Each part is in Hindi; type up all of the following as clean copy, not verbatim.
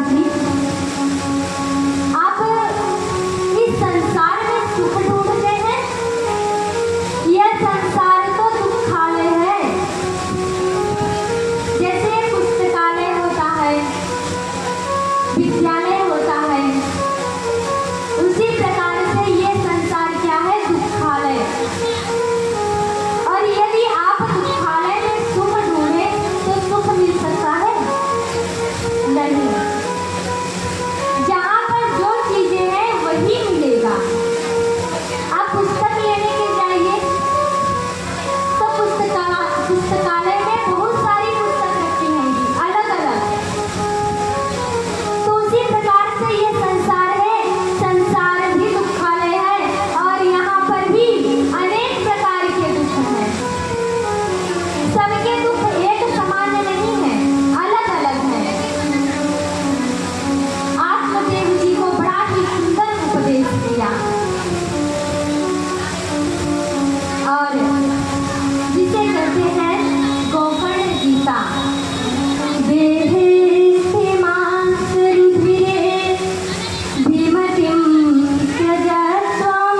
पिताजी, आप इस संसार में सुख ढूंढते हैं। यह संसार तो दुखालय है। जैसे पुस्तकालय होता है, विद्यालय होता है, उसी प्रकार से ये संसार क्या है? दुखालय। और यदि आप दुखालय में सुख ढूंढे तो सुख मिल सकता है? नहीं। जहाँ पर जो चीजें हैं वही मिलेगा। आप पुस्तक लेने के जाइए तो पुस्तकालय में बहुत सारी पुस्तक रखी होंगी, अलग अलग। तो उसी प्रकार से ये संसार है, संसार भी दुखालय है और यहाँ पर भी अनेक प्रकार के दुख हैं। सबके दुख एक समान नहीं है, अलग अलग हैं। आत्मदेव जी को बड़ा ही सुंदर उपदेश दिया और जिसे कहते हैं गोकर्ण गीता। देहे स्थिमांस रुधिरे भीमतिं त्यजस्वं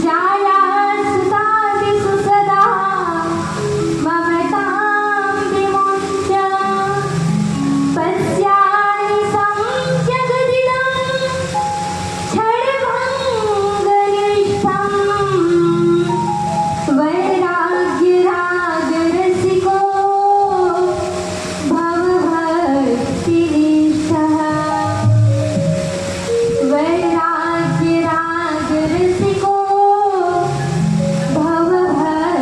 जाया सुतादिषु सदा ममतां विमुञ्च पश्यामि संजगदिदं क्षणभङ्गनिष्ठम् वैराग्यरागरसिको भवभक्तिनिष्ठः। वैराग्यरागरसिको भवभक्तिनिष्ठः।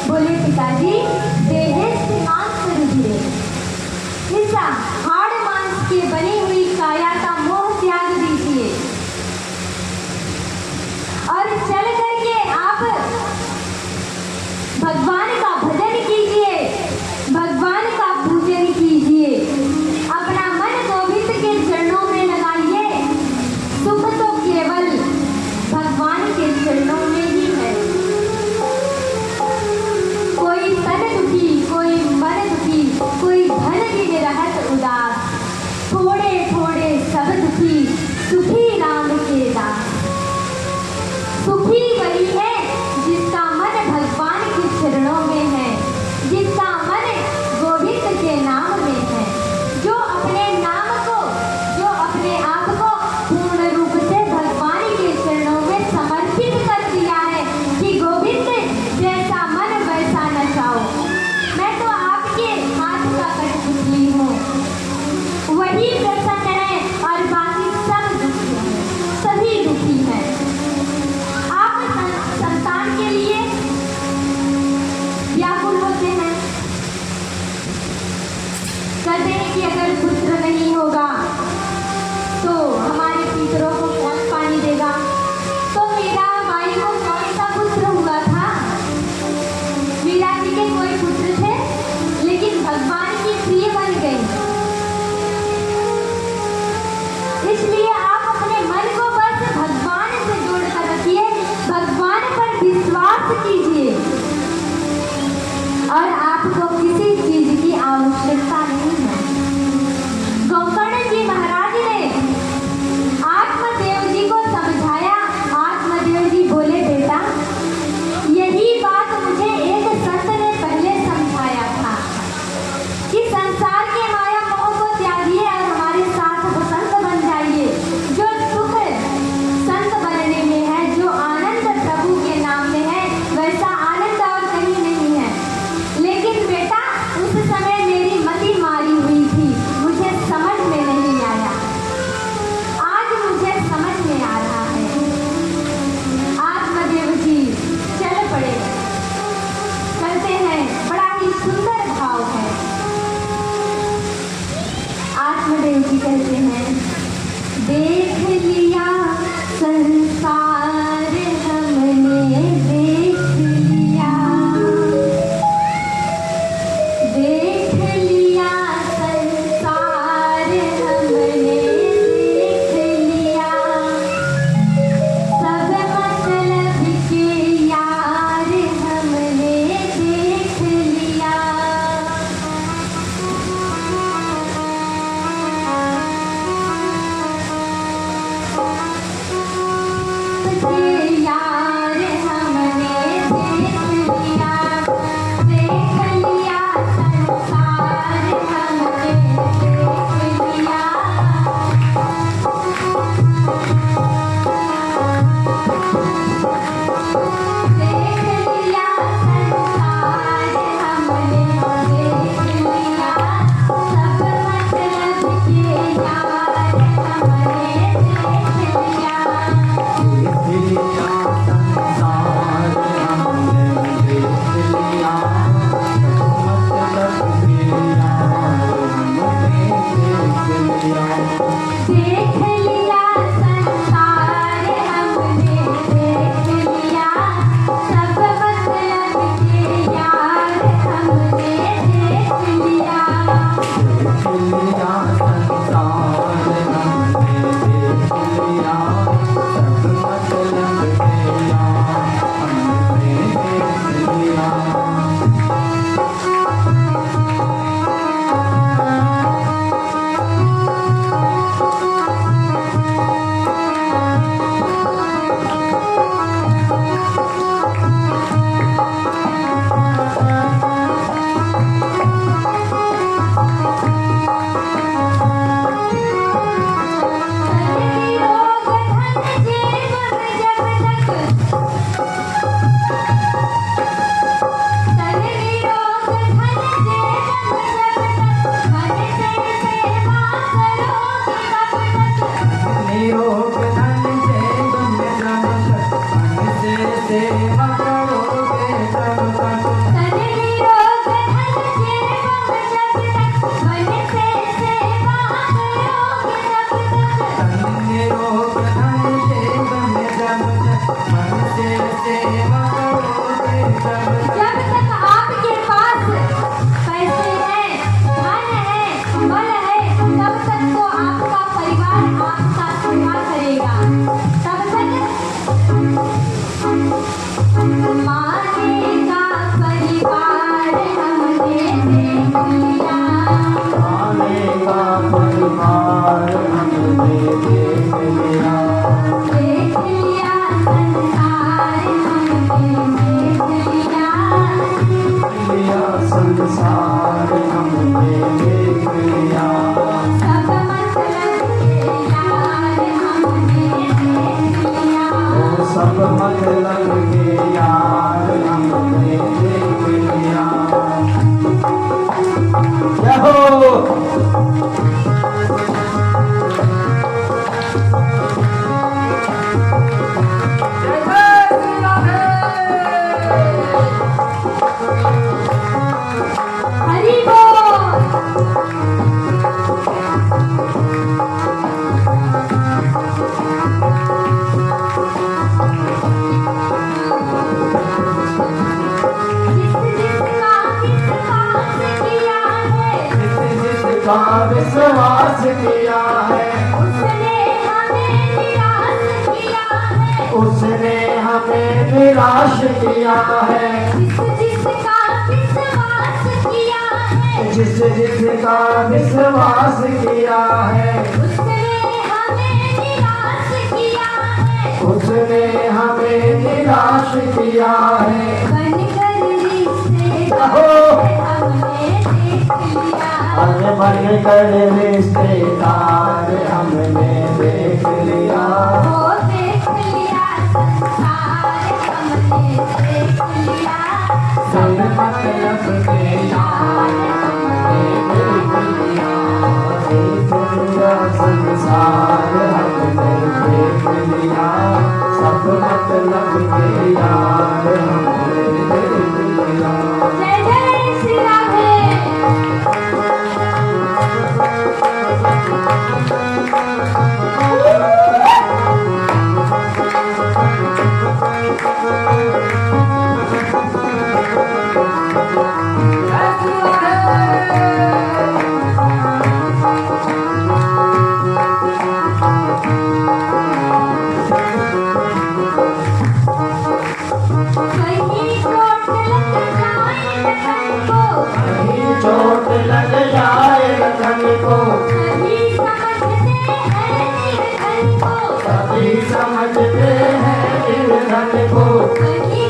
बोले पिताजी, देहे स्थिमांस रुधिरे, इस हाड़ मांस की बनी हुई काया का मोह त्याग दीजिए और चल करके आप भगवान का भजन कीजिए, भगवान का पूजन कीजिए। अपना मन गोविंद के चरणों में लगाइए। सुख तो केवल भगवान के चरणों में ही है। कोई तन दुखी, कोई मन दुखी, कोई धन दिन रहत उदास, थोड़े थोड़े सब दुखी, सुखी राम के दास। सुखी वही है जिसका मन भगवान के चरणों में है, जिसका मन गोविंद के नाम में है, जो अपने नाम को, जो अपने आप को पूर्ण रूप से भगवान के चरणों में समर्पित कर दिया है कि गोविंद जैसा मन वैसा नचाओ। मैं तो आपके हाथ का कठपुतली हूँ, वही प्रसन्न है और बाकी सब दुखी हैं, सभी दुखी हैं। आप संतान के लिए व्याकुल होते हैं, कहते हैं कि अगर पुत्र नहीं होगा तो हमारे पितरों को कौन पानी देगा। तो मीरा बाई को कौन सा पुत्र हुआ था? मीरा जी के कोई पुत्र थे, लेकिन भगवान की प्रिय बन गई। इसलिए आप अपने मन को बस भगवान से जोड़ कर रखिए, भगवान पर विश्वास कीजिए और आपको किसी चीज की आवश्यकता नहीं है। गोकर्ण जी महाराज ने आत्मदेव जी को समझाया। आत्मदेव जी बोले, बेटा यही बात मुझे एक संत ने पहले समझाया था कि संसार के माया मोह को त्यागिए और हमारे साथ वसंत बन जाइए। जो सुख संत बनने में है, जो आनंद प्रभु के नाम में है, वैसा आनंद और कहीं नहीं है। लेकिन बेटा उस समय मेरी मति करोगे तब तक तन निरोग धन जीवन जब तक मन से सेवा करोगे तब तक तन निरोग धन जीवन जब तक मन से सेवा करोगे तब तक जब तक आपके पास पैसे हैं, धन है, बल है, तब तक तो आपका परिवार आपका सेवा करेगा। तब तक मानेगा परिवार हमने देख लिया। आनेगा परिवार हमने देख लिया देख लिया संसार हमने देख लिया। लिया संसार हमने देख लिया सब मतलब के यार हमने देख लिया। सब मतलब के यार हमने देख लिया जय हो जय जय श्री राधे हरि बोल। जिसका विश्वास किया है, जिसका विश्वास किया है उसने हमें निराश किया है। उसने हमें निराश किया है जिसका विश्वास किया है, जिसने हमें निराश किया है उसने हमें निराश किया है। बनकर रिश्तेदार हमने देख लिया वो देख लिया संसार हमने देख लिया। सब मतलब के यार हमने देख लिया देख लिया संसार हमने देख लिया सब मतलब के यार हमने देख लिया जय जय श्री राधे। कहीं चोट लग जाए रतन को कभी समझते हैं निर्धन को। कभी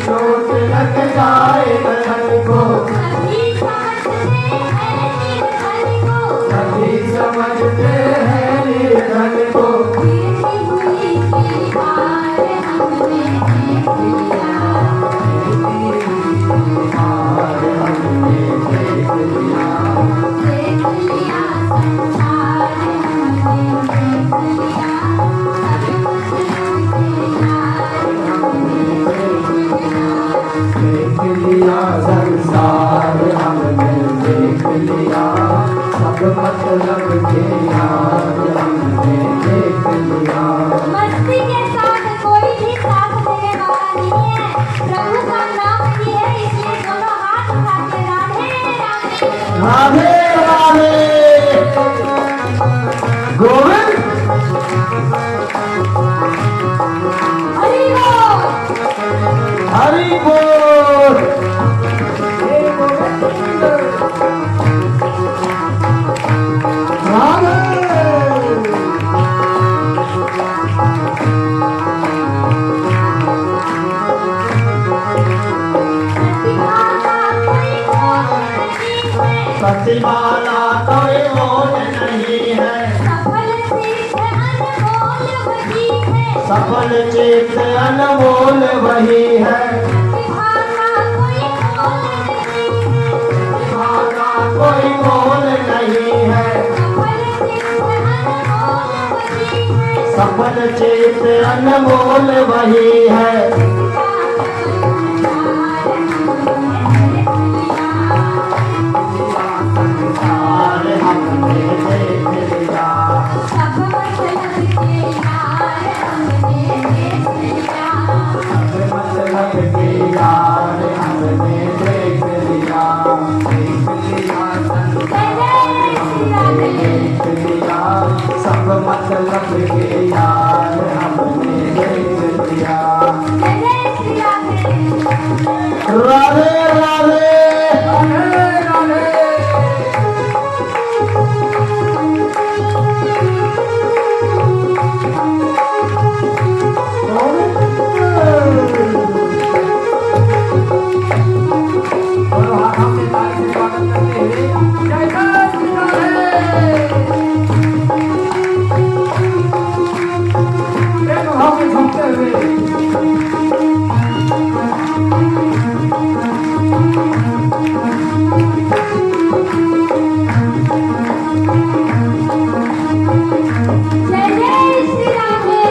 चोट लग जाए रतन को कभी समझते हैं निर्धन को। कभी समझते हैं निर्धन को गिरती हुई दीवार हमने देख लिया। हार हमने देख लिया देख लिया संसार हमने देख लिया। सब मतलब के यार हमने देख लिया। देख लिया संसार हमने देख लिया सब मतलब के यार हमने देख लिया मस्ती के साथ कोई भी साथ देने वाला नहीं है। प्रभु का नाम ही है, इसलिए दोनों हाथ उठा के राधे राधे। राधे राधे गोविंद हरि बोल। हरि बोल हे गोविंद राधे प्रतिभागा कोई मोल नहीं है। प्रतिमाला कोई मोल नहीं है सफल तीर्थ अनमोल वही है। सफल चित्त अनमोल वही है प्रतिभागा कोई मोल नहीं है। प्रतिभागा कोई मोल नहीं है सफल तीर्थ अनमोल वही है। सफल चेत अनमोल वही है। संसार हमने देख लिया, सब मतलब के यार हमने देख लिया। सब मतलब के यार हमने देख लिया। देख लिया संसार हमने देख लिया, सब मतलब के यार हमने देख लिया। राधे राधे और हाथों से ताली से स्वागत करते हुए जय जय श्री राधे। प्रेम भाव में झूमते हुए जय जय श्री राधे।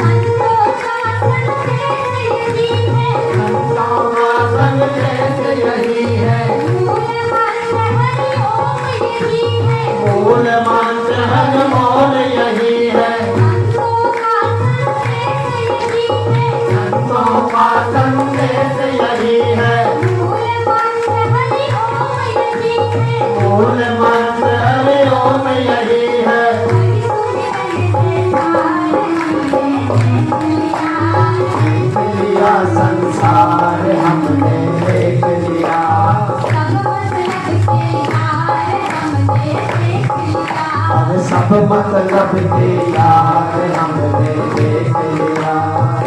संतों का संदेश यही है, संतों का संदेश यही है। मूल मंत्र हरि ओम यही है। मूल मंत्र अनमोल यही है। संतों का संदेश यही है, संतों का संदेश यही है। मूल मंत्र हरि ओम यही है। मूल मंत्र हरि ओम यही है। हरि सुन रहे सारे हमने देख लिया। देख लिया संसार हमने देख लिया, सब मतलब के यार हमने देख लिया। और सब मतलब के यार हमने देख लिया।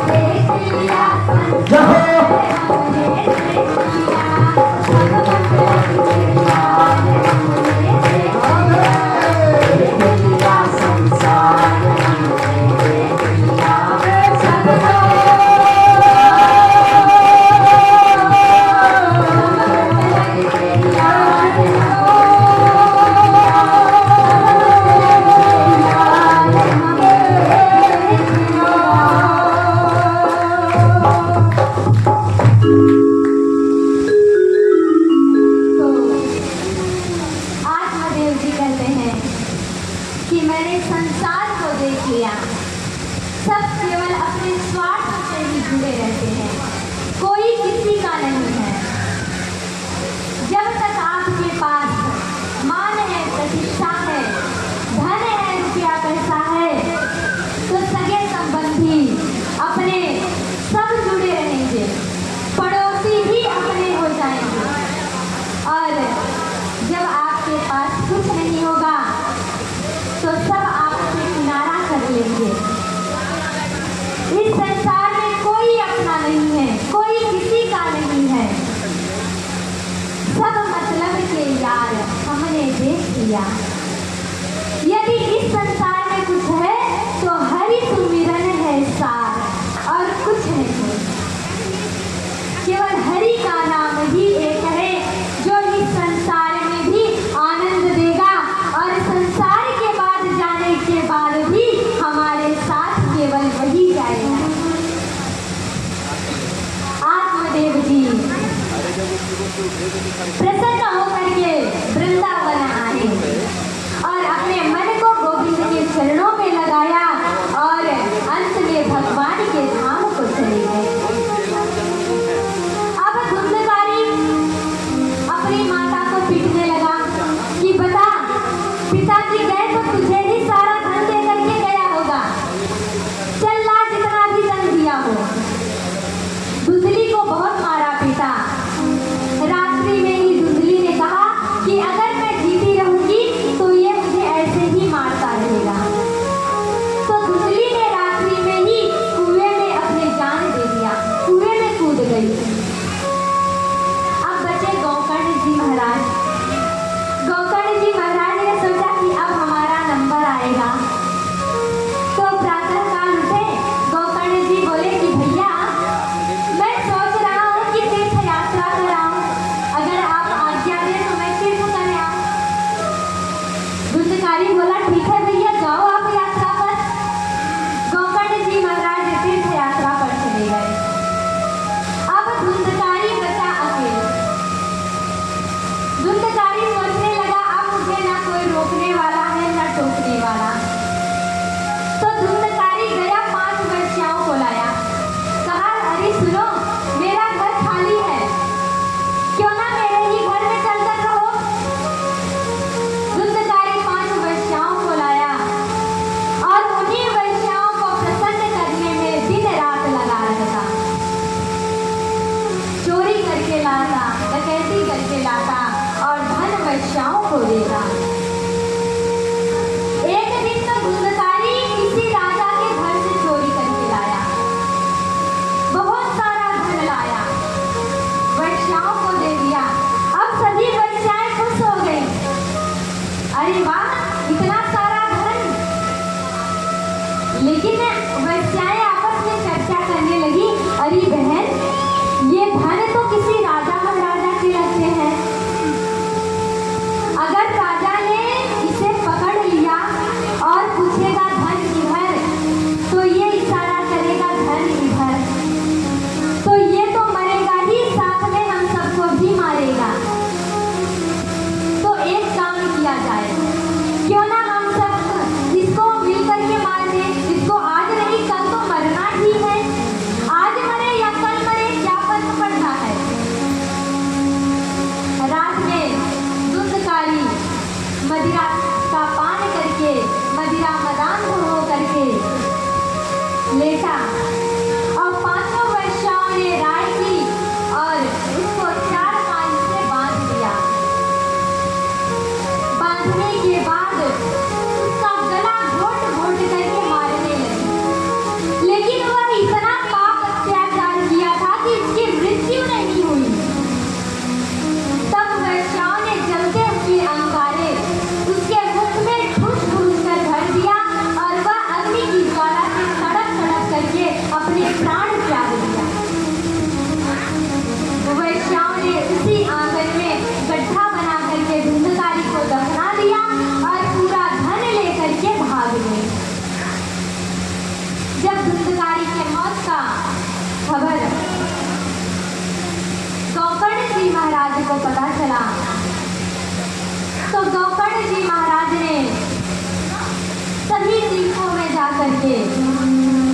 देख लिया जय हो। हमने देख लिया। सब मतलब के यार हमने देख लिया। देख लिया संसार हमने देख लिया। सब मतलब के यार तो आज महादेव जी कहते हैं कि मैंने संसार को देख लिया। सब केवल अपने स्वार्थ से ही जुड़े रहते हैं, कोई किसी का नहीं है। जब तक आपके पास मान है, प्रतिष्ठा है, धन है, रुपया पैसा है, तो सगे संबंधी अपने सब जुड़े रहेंगे, पड़ोसी भी अपने हो जाएंगे। और जब आपके पास कुछ नहीं होगा तो सब आपसे किनारा कर लेंगे। इस संसार में कोई अपना नहीं है, कोई किसी का नहीं है। सब मतलब के यार हमने देख लिया। यदि इस संसार में कुछ है तो हरि सुमिरन है सार, और कुछ नहीं। केवल हरि का नाम ही एक है जो इस संसार में भी आनंद देगा, और संसार के बाद जाने के बाद भी हमारे साथ केवल वही जाएगा। आत्मदेव जी प्रसन्न होकर के वृंदावन आए और अपने मन को गोविंद के चरणों में लगाया, और अंत में भगवान के धाम को चले गए। अब धुंधकारी अपनी माता को पीटने लगा कि बता, पिताजी गए तो तुझे ही सारा धन दे करके गया होगा, चल ला जितना भी धन दिया हो। धुंधली को बहुत मारा पीटा। रात्रि में ही धुंधली ने कहा कि अगर मैं जीती रहूंगी करके लाता, डकैती करके लाता और धन वैश्याओं को देता। एक दिन तो धुंधकारी किसी राजा के घर से चोरी करके लाया, बहुत सारा धन लाया, वैश्याओं को दे दिया। अब सभी वैश्याएं खुश हो गई, अरे वाह इतना सारा धन। लेकिन वैश्याएं आपस में चर्चा करने लगी, अरे बहन ये धन तो किसी राजा महाराजा के लगते हैं, अगर राजा ने इसे पकड़ लिया और पूछेगा धन किधर, तो ये इशारा करेगा धन इधर, तो ये तो मरेगा ही, साथ में हम सबको भी मारेगा। तो एक काम किया जाए, क्यों ना हम सब इसको मिलकर के मार दें, इसको आज नहीं कल तो मरना ही है, आज मरे या कल मरे क्या फर्क पड़ता है। रात में धुंधकारी मदिरा का पान करके, मदिरा मदान हो करके लेटा और पांचों वैश्याओं ने राय की और उसको चार पांच से बांध दिया। बांधने के बाद उसका गला घोट घोट करके मारने लगी, लेकिन वह इतना पाप अत्याचार किया था कि उसकी मृत्यु नहीं हुई। तब वैश्याओं ने जलते हुए अंगारे उसके मुख में ठूस ठूस कर भर दिया और वह अग्नि की ज्वाला से सड़क सड़क करके अपने प्राण त्याग दिया। वैश्याओं ने उसी आंगन में गड्ढा बना करके धुंधकारी को दफना दिया और पूरा धन लेकर के भाग गए। जब धुंधकारी के मौत का खबर गौकर्ण जी महाराज को पता चला, तो गौकर्ण जी महाराज ने सभी तीर्थों में जाकर के,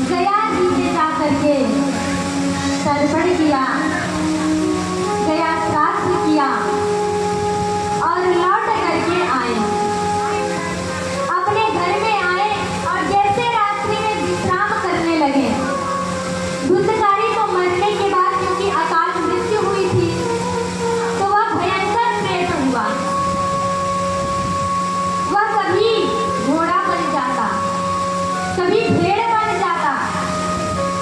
गया जी में जाकर के तर्पण किया, गया श्राद्ध किया और लौट करके आए। अपने घर में आए और जैसे रात्रि में विश्राम करने लगे, धुंधकारी को मरने के बाद क्योंकि अकाल मृत्यु हुई थी, तो वह भयंकर प्रेत हुआ। वह कभी घोड़ा बन जाता, कभी भेड़ बन जाता,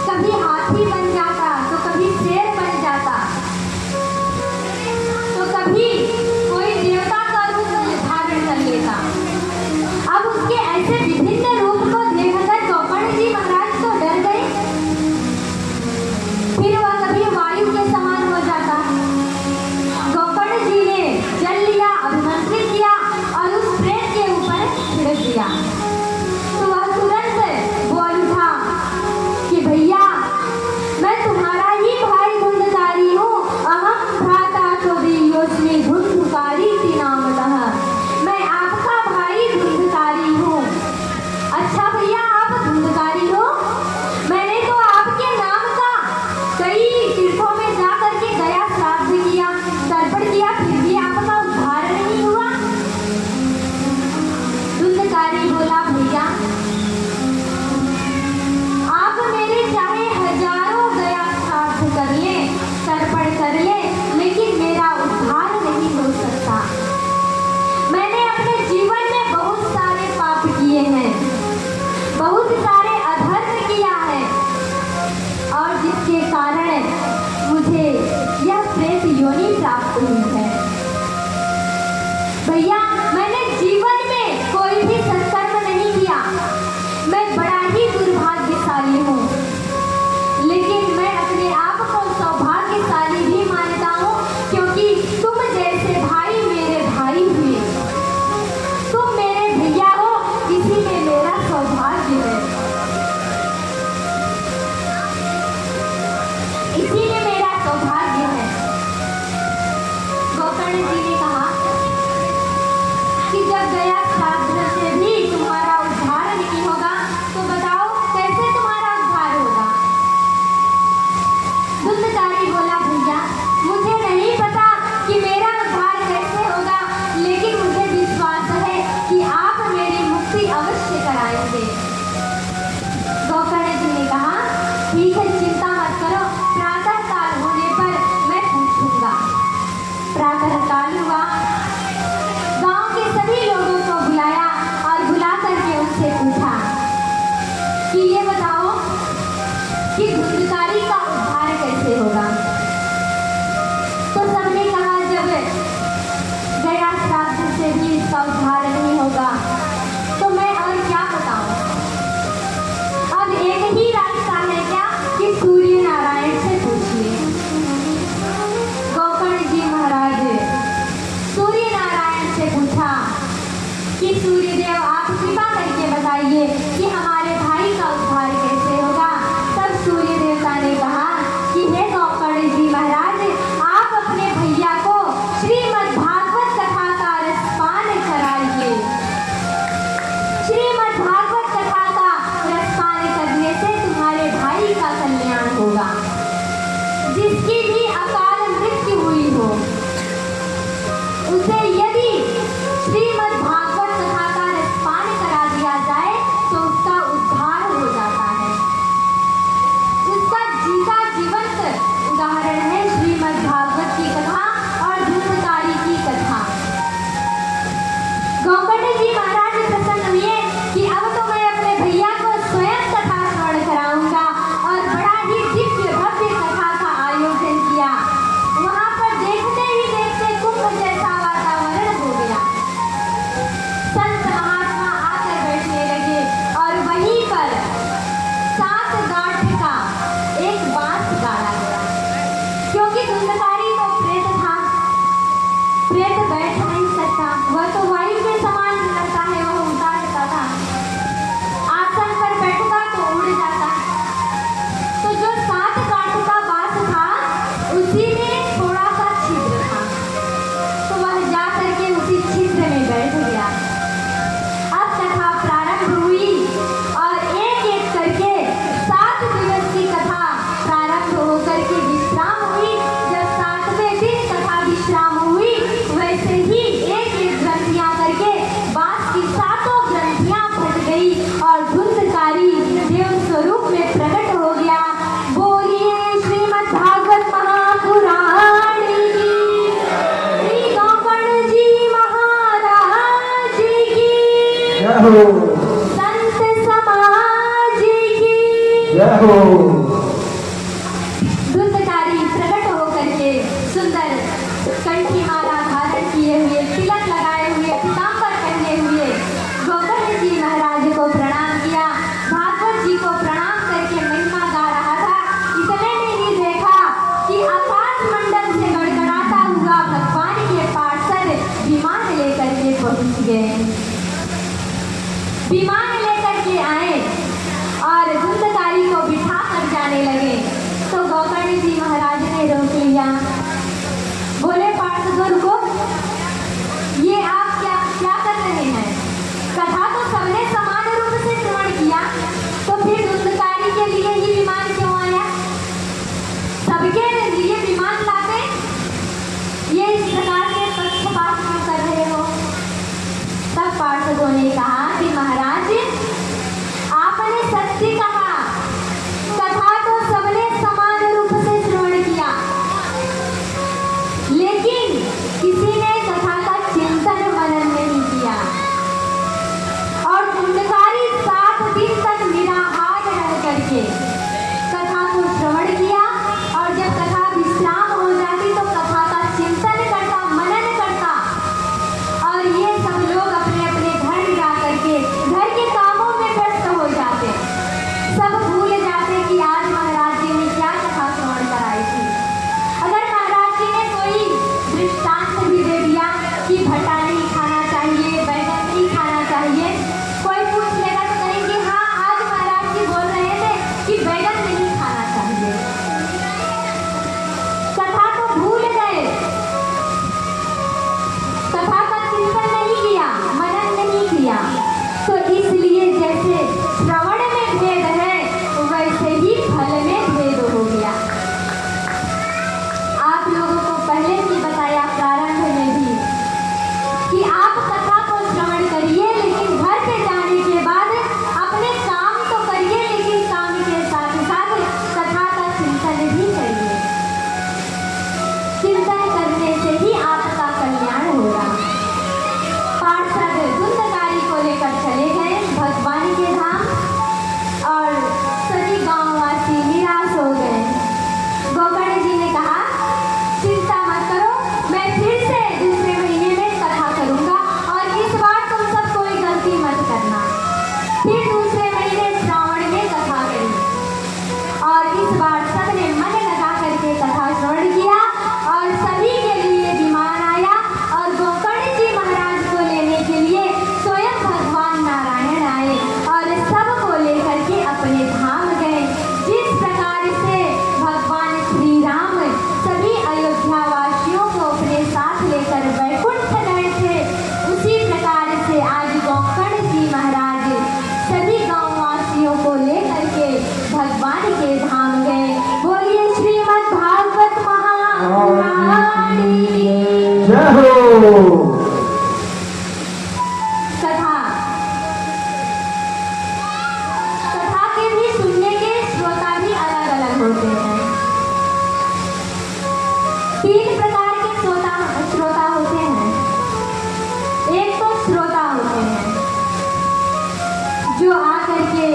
कभी हाथी बन जाता, तो कभी शेर बन जाता, तो कभी कोई देवता का रूप धारण कर लेता। अब उसके ऐसे विभिन्न रूप को देखकर गौकर्ण जी महाराज तो डर गए। फिर वह कभी वायु के समान हो जाता। गौकर्ण जी ने जल लिया, अभिमंत्रित किया और उस प्रेत के ऊपर छिड़क दिया, तो वह तुरंत बोल उठा कि भैया मैं तुम्हारा ही भाई धुंधकारी हूँ, अहम भ्राता तो दियोस्मि का उद्धार नहीं होगा तो मैं और क्या बताऊं। अब एक ही रास्ता है क्या कि सूर्य नारायण से पूछिए। गोकर्ण जी महाराज सूर्य नारायण से पूछा कि सूर्यदेव आप कृपा करके बताइए कि हमारे भाई का उद्धार कैसे होगा। तब सूर्य देवता ने कहा कि हे गोकर्ण जी महाराज, आप अपने भैया को श्रीमद् भागवत कथा का रसपान कराइए। श्रीमद् भागवत कथा का रसपान करने से तुम्हारे भाई का कल्याण होगा। जिसकी भी अकाल मृत्यु हुई हो उसे यदि श्रीमद् भागवत कथा का रसपान करा दिया जाए तो उसका उद्धार हो जाता है। उसका जीता जीवंत उदाहरण है श्रीमद् भागवत की कथा और धूमकारी की कथा। गोकर्ण जी महाराज प्रसन्न हुए कि अब तो मैं अपने भैया को स्वयं कथा श्रवण कराऊंगा और बड़ा ही दिव्य भव्य कथा का आयोजन किया। वहां पर देखते ही देखते कुंभ जैसा वातावरण हो गया। संत महात्मा आकर बैठने लगे और वहीं पर 7 गांठ का एक बांस गाड़ा गया। क्योंकि धुंधकारी तो प्रेत था, प्रेत बैठ नहीं सकता, वह तो वायु के समान लड़ता है, वह उड़ता रहता था। आसन पर बैठता तो उड़ जाता। तो जो 7 गांठ का बांस था उसी में थोड़ा सा छिद्र था, तो वह जा करके उसी छिद्र में बैठ गया। अब कथा प्रारंभ हुई और एक एक करके 7 दिवस की कथा प्रारंभ होकर के विश्राम हुई। जब 7वें दिन कथा विश्राम हुई वैसे ही एक एक ग्रंथियां करके बांस की 7 ग्रंथियां फट गई और धुंधकारी देव स्वरूप में प्रकट हो गया। बोलिए श्रीमद् भागवत महापुराण की, श्री गोकर्ण जी महाराज की, जय हो संत समाज की। जय हो धुंधकारी प्रकट होकर के सुंदर कंठी माला धारण किए हुए, तिलक लगाए हुए, पीताम्बर पहने हुए गोकर्ण जी महाराज को प्रणाम किया। भागवत जी को प्रणाम करके महिमा गा रहा था। इतने में ही देखा कि आकाश मंडल से गड़गड़ाता हुआ भगवान के पार्षद विमान लेकर के पहुंच गए। विमान लेकर के आए और धुंधकारी को बिठा कर जाने लगे। तो गोकर्ण जी महाराज ने रोक लिया। बोले पार्षदों को, ये आप क्या क्या कर रहे हैं? कथा तो सबने समान रूप से श्रवण किया, तो फिर धुंधकारी के लिए ही विमान क्यों आया? सबके लिए विमान लाते, ये इस प्रकार के पक्षपात क्यों कर रहे हो? तब पार्षदों ने कहा कि महाराज, आपने सत्य कहा, कथा तो सबने समान रूप से श्रवण किया, लेकिन किसी ने कथा का चिंतन मनन नहीं किया। और धुंधकारी 7 दिन तक निराहार रह करके कथा को श्रवण किया और जब कथा विश्राम हो जाती तो कथा का चिंतन करता, मनन करता और ये सब लोग अपने अपने घर जा करके घर के कामों में व्यस्त हो जाते। सब भूल जाते कि आज महाराज जी ने क्या कथा श्रवण कराई थी। अगर महाराज जी ने कोई दृष्टांत भी दे दिया कि भट्टा नहीं खाना चाहिए, बैगन नहीं खाना चाहिए, कोई पूछ जय हो। कथा के भी सुनने के श्रोता भी अलग अलग होते हैं। 3 प्रकार के श्रोता होते हैं। एक तो श्रोता होते हैं जो आकर के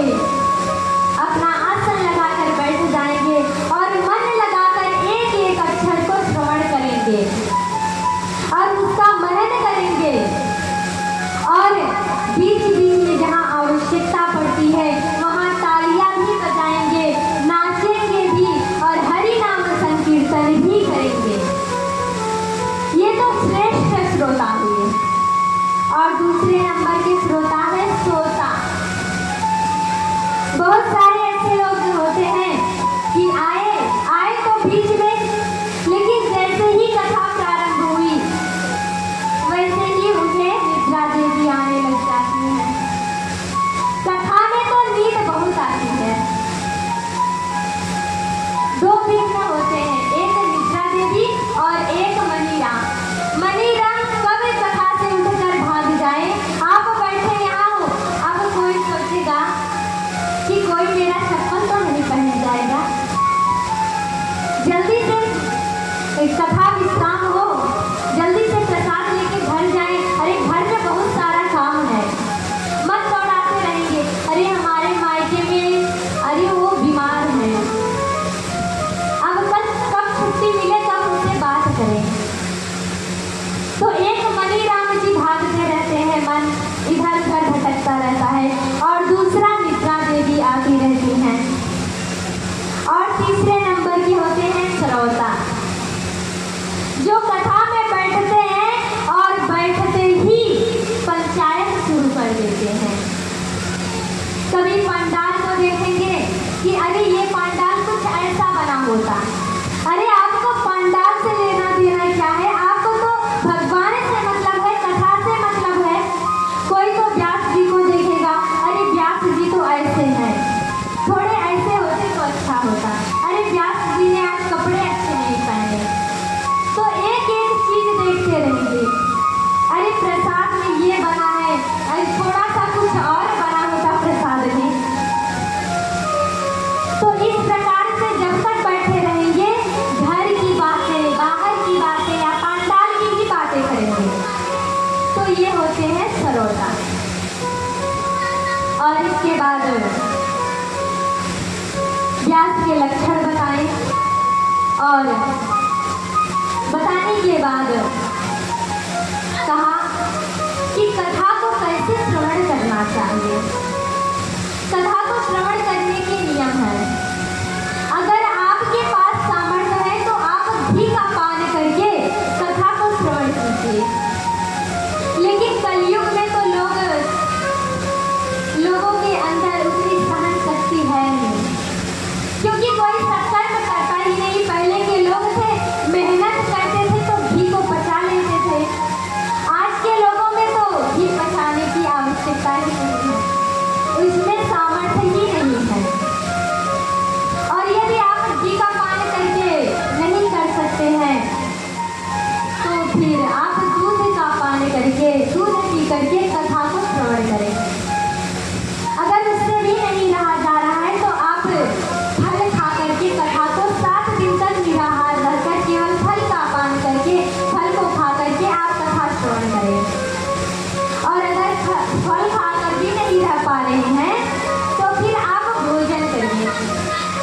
अपना आसन लगाकर बैठ जाएंगे और मन लगाकर एक एक अक्षर को श्रवण करेंगे और उसका मनन करेंगे और बीच बीच में जहाँ आवश्यकता पड़ती है वहाँ तालियां भी बजाएंगे, नाचेंगे भी और हरि नाम संकीर्तन भी करेंगे। ये तो श्रेष्ठ श्रोता हुए। और दूसरे नंबर के श्रोता है श्रोता। बहुत सारे ऐसे लोग होते हैं कि आए तो बीच में, लेकिन जैसे ही कथा प्रारंभ हुई वैसे ही उन्हें निद्रा देवी आने लग जाती है। कथा में तो नींद बहुत आती है। 2 विघ्न होते हैं, एक निद्रा देवी और एक मनीराम। मनीराम कब कथा से उठकर भाग जाए। आप बैठे यहाँ हो, अब कोई सोचेगा कि कोई मेरा चप्पल तो नहीं पहन जाएगा, जल्दी से कथा विश्राम हो, जल्दी से प्रसाद लेके घर जाए। अरे घर में बहुत सारा काम है, मत दौड़ाते रहेंगे। अरे हमारे मायके में अरे वो बीमार है, अब कल कब छुट्टी मिले तब उनसे बात करें। तो एक मनीराम जी भागते रहते हैं, मन इधर उधर भटकता रहता है। और दूसरा निद्रा देवी आती रहती हैं। और तीसरे नंबर के होते हैं श्रोता, जो कथा में बैठते हैं और बैठते ही पंचायत शुरू कर देते हैं। कभी पंडाल को देखेंगे कि अरे ये पंडाल कुछ ऐसा बना होता। अरे आपको पंडाल से लेना देना क्या है, आपको तो भगवान से मतलब है, कथा से मतलब है। कोई तो व्यास जी को देखेगा, अरे व्यास जी तो ऐसे हैं, थोड़े ऐसे होते तो अच्छा होता। अरे व्यास जी ने आज कपड़े अच्छे नहीं पहने, तो एक एक चीज देखते रहेंगे। अरे प्रसाद में ये बना है, अरे थोड़ा सा कुछ और बना होता प्रसाद में। तो इस प्रकार से जब तक बैठे रहेंगे, घर की बातें, बाहर की बातें या पंडाल की ही बातें करेंगे। तो ये होते हैं श्रोता। और इसके बाद व्यास के लक्षण बताएं और बताने के बाद कहा कि कथा को कैसे श्रवण करना चाहिए। कथा को श्रवण करने के नियम हैं। अगर आपके पास सामर्थ्य है तो आप घी का पान करके कथा को श्रवण कीजिए। लेकिन कलयुग में तो लोगों के अंदर उतनी सहन शक्ति है नहीं, क्योंकि कोई सत्कर्म करता ही नहीं। पहले के लोग थे, मेहनत करते थे तो घी को पचा लेते थे। आज के लोगों में तो घी पचाने की आवश्यकता ही नहीं है, उसमें सामर्थ्य ही नहीं है। और यदि आप घी का पान करके नहीं कर सकते हैं तो फिर आप दूध का पान करके, दूध पी करके कथा को श्रवण करें। अगर उससे भी नहीं रहा जा रहा है तो आप फल खा करके कथा को 7 दिन तक निराहार रहकर केवल फल का पान करके, फल को खा करके आप कथा श्रवण करें। और अगर फल खाकर भी नहीं रह पा रहे हैं तो फिर आप भोजन करिए।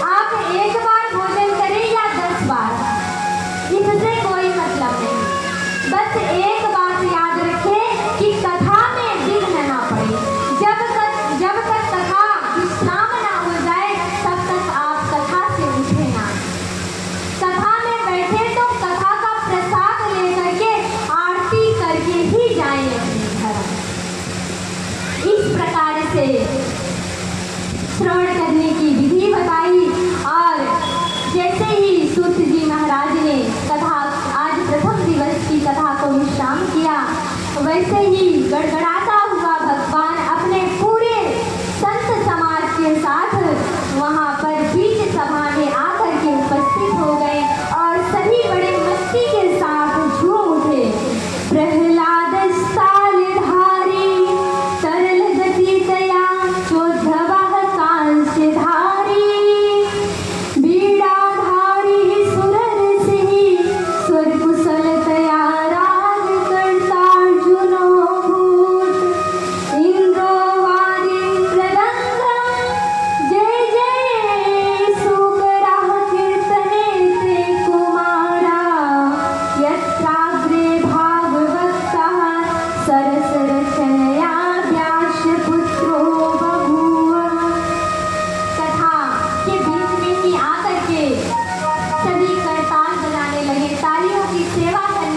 आप एक बार भोजन करें या 10 बार, इससे कोई मतलब नहीं। बस एक बात याद रखें कि कथा में विघ्न ना पड़े। जब तक कथा विश्राम ना हो जाए तब तक आप कथा से उठे ना। कथा में बैठे तो कथा का प्रसाद लेकर के आरती करके ही जाएं अपने घर। इस प्रकार से श्रवण करने की विधि बताई। और जैसे ही सूत जी महाराज ने कथा, आज प्रथम दिवस की कथा को विश्राम किया, वैसे ही गड़गड़ाता हुआ भगवान अपने पूरे संत समाज के साथ वहाँ पर बीच सभा में आकर के उपस्थित हो गए और सभी बड़े मस्ती के साथ झूम उठे।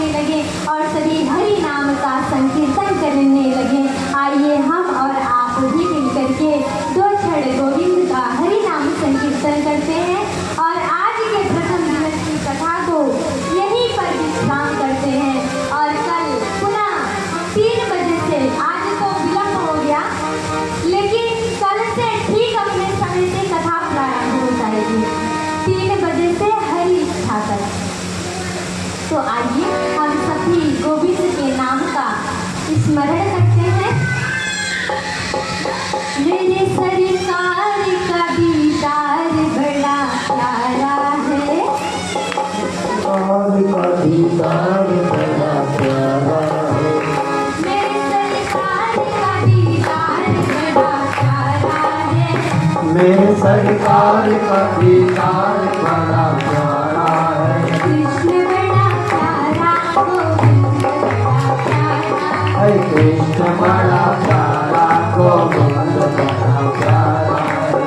गाने लगे और सभी हरि नाम का संकीर्तन करने लगे। आइए हम और आप भी मिलकर के दो क्षण गोविंद का हरि नाम संकीर्तन करते हैं और आज के प्रथम दिवस की कथा को यहीं पर विश्राम करते हैं और कल पुनः 3 बजे से, आज तो विलंब हो गया लेकिन कल से ठीक अपने समय से कथा प्रारंभ हो जाएगी 3 बजे से हरि इच्छा तक। तो आइए हम सभी गोविंद के नाम का स्मरण करते हैं। मेरे सरकार का दीदार बड़ा प्यारा है, और का दीदार बड़ा प्यारा है। मेरे सरकार का दीदार बड़ा प्यारा है, मेरे सरकार का दीदार बड़ा प्यारा है। कृष्ण बड़ा प्यारा, गोविंद बड़ा प्यारा, हरे कृष्ण बड़ा प्यारा, गोविंद बड़ा प्यारा है।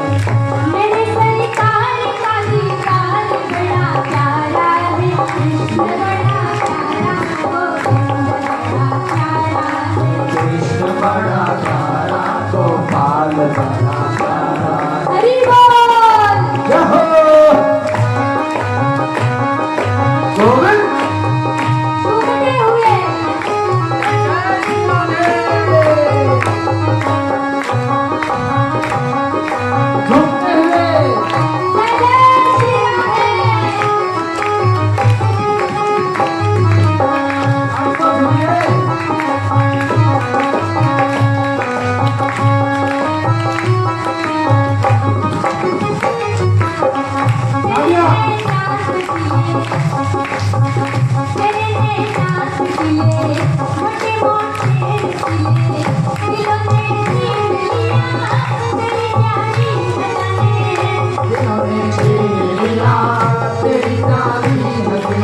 मेरे सरकार का दीदार बड़ा प्यारा है, कृष्ण बड़ा प्यारा, गोविंद बड़ा प्यारा है। कृष्ण बड़ा प्यारा, गोपाल बड़ा प्यारा है। हरि बोल। जय हो। गोविंद झूमते हुए झूमते हुए जय जय श्री राधे। आपको झूमिए। आइया। जिन्होंने छीन लिया तेरी प्यारी हंसी,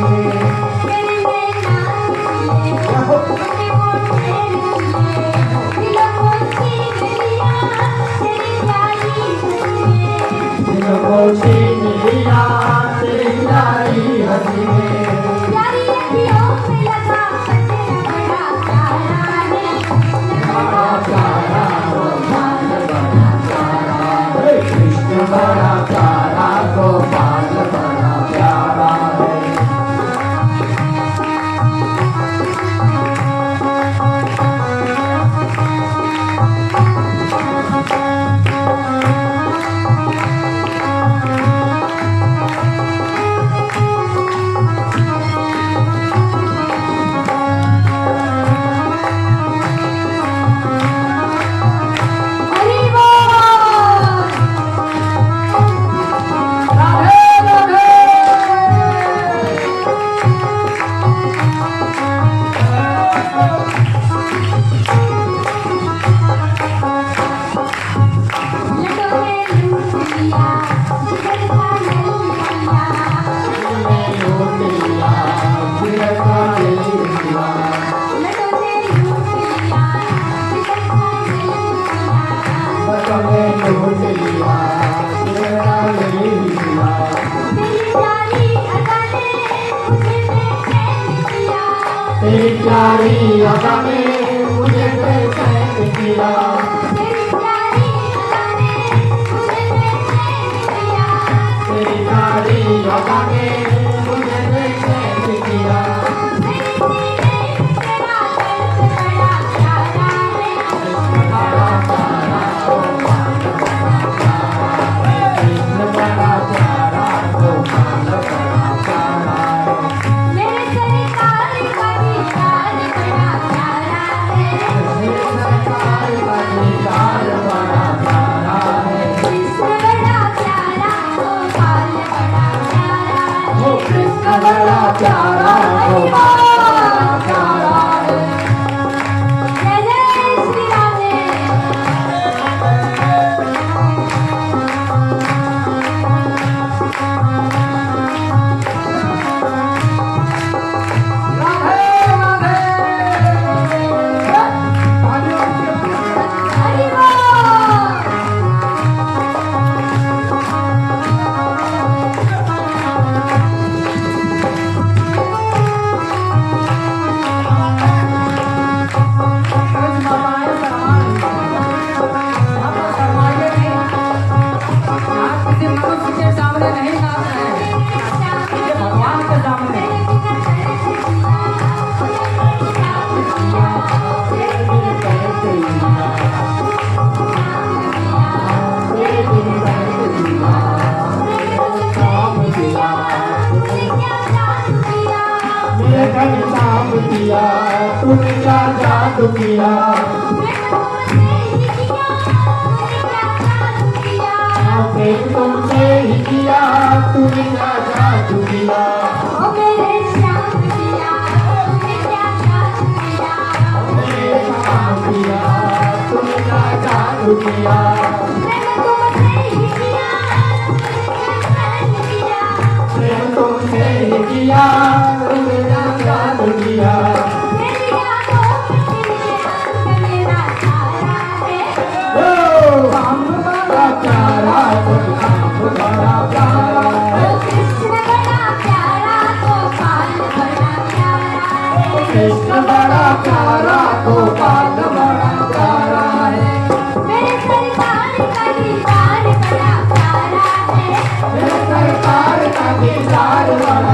जय हो। जिनको छीन लिया तेरी प्यारी हंसी में, प्यारी अखियों में लगा तेरा बड़ा प्यारा है, बड़ा प्यारा गोपाल बड़ा प्यारा, हरे कृष्ण बड़ा प्यारा, गोपाल बड़ा प्यारा है। हरि बोल। राधे राधे। लटों ने लूट लिया जिगर का नलिया, तुमने लूट लिया जिगर का लिया, लटों ने लूट लिया जिगर का नलिया, तुमने लूट लिया जिगर का लिया। तेरी प्यारी अदा ने मुझे बेचैन किया, तेरी प्यारी अदा ने मुझे बेचैन किया, तेरी प्यारी अदा ने मुझे बेचैन किया, तेरी प्यारी अदा ने मुझे बेचैन किया। मेरे सीने में तेरा दर्द बड़ा प्यारा है, बड़ा प्यारा गोपाल बड़ा प्यारा है, कृष्ण बड़ा प्यारा, गोपाल बड़ा प्यारा है। मेरे सरकार का दीदार बड़ा प्यारा है, मेरे सरकार का दीदार बड़ा प्यारा है। कृष्ण बड़ा प्यारा, गोपाल बड़ा प्यारा है। वो कृष्ण बड़ा प्यारा, गोपाल बड़ा प्यारा है। जय जय श्री राधे। हरि बोल। क्या जादू किया प्रेम तुमसे ही किया तूने क्या जादू किया ओ मेरे श्याम किया तूने क्या जादू किया मेरे श्याम किया तूने क्या जादू किया प्रेम तुमसे ही किया तूने क्या जादू किया ओ हम बड़ा प्यारा तो हम बड़ा प्यारा कृष्ण बड़ा प्यारा गोपाल बड़ा प्यारा कृष्ण बड़ा प्यारा गोपाल बड़ा प्यारा है मेरे सरकार का दीदार बड़ा प्यारा है मेरे सरकार का दीदार बड़ा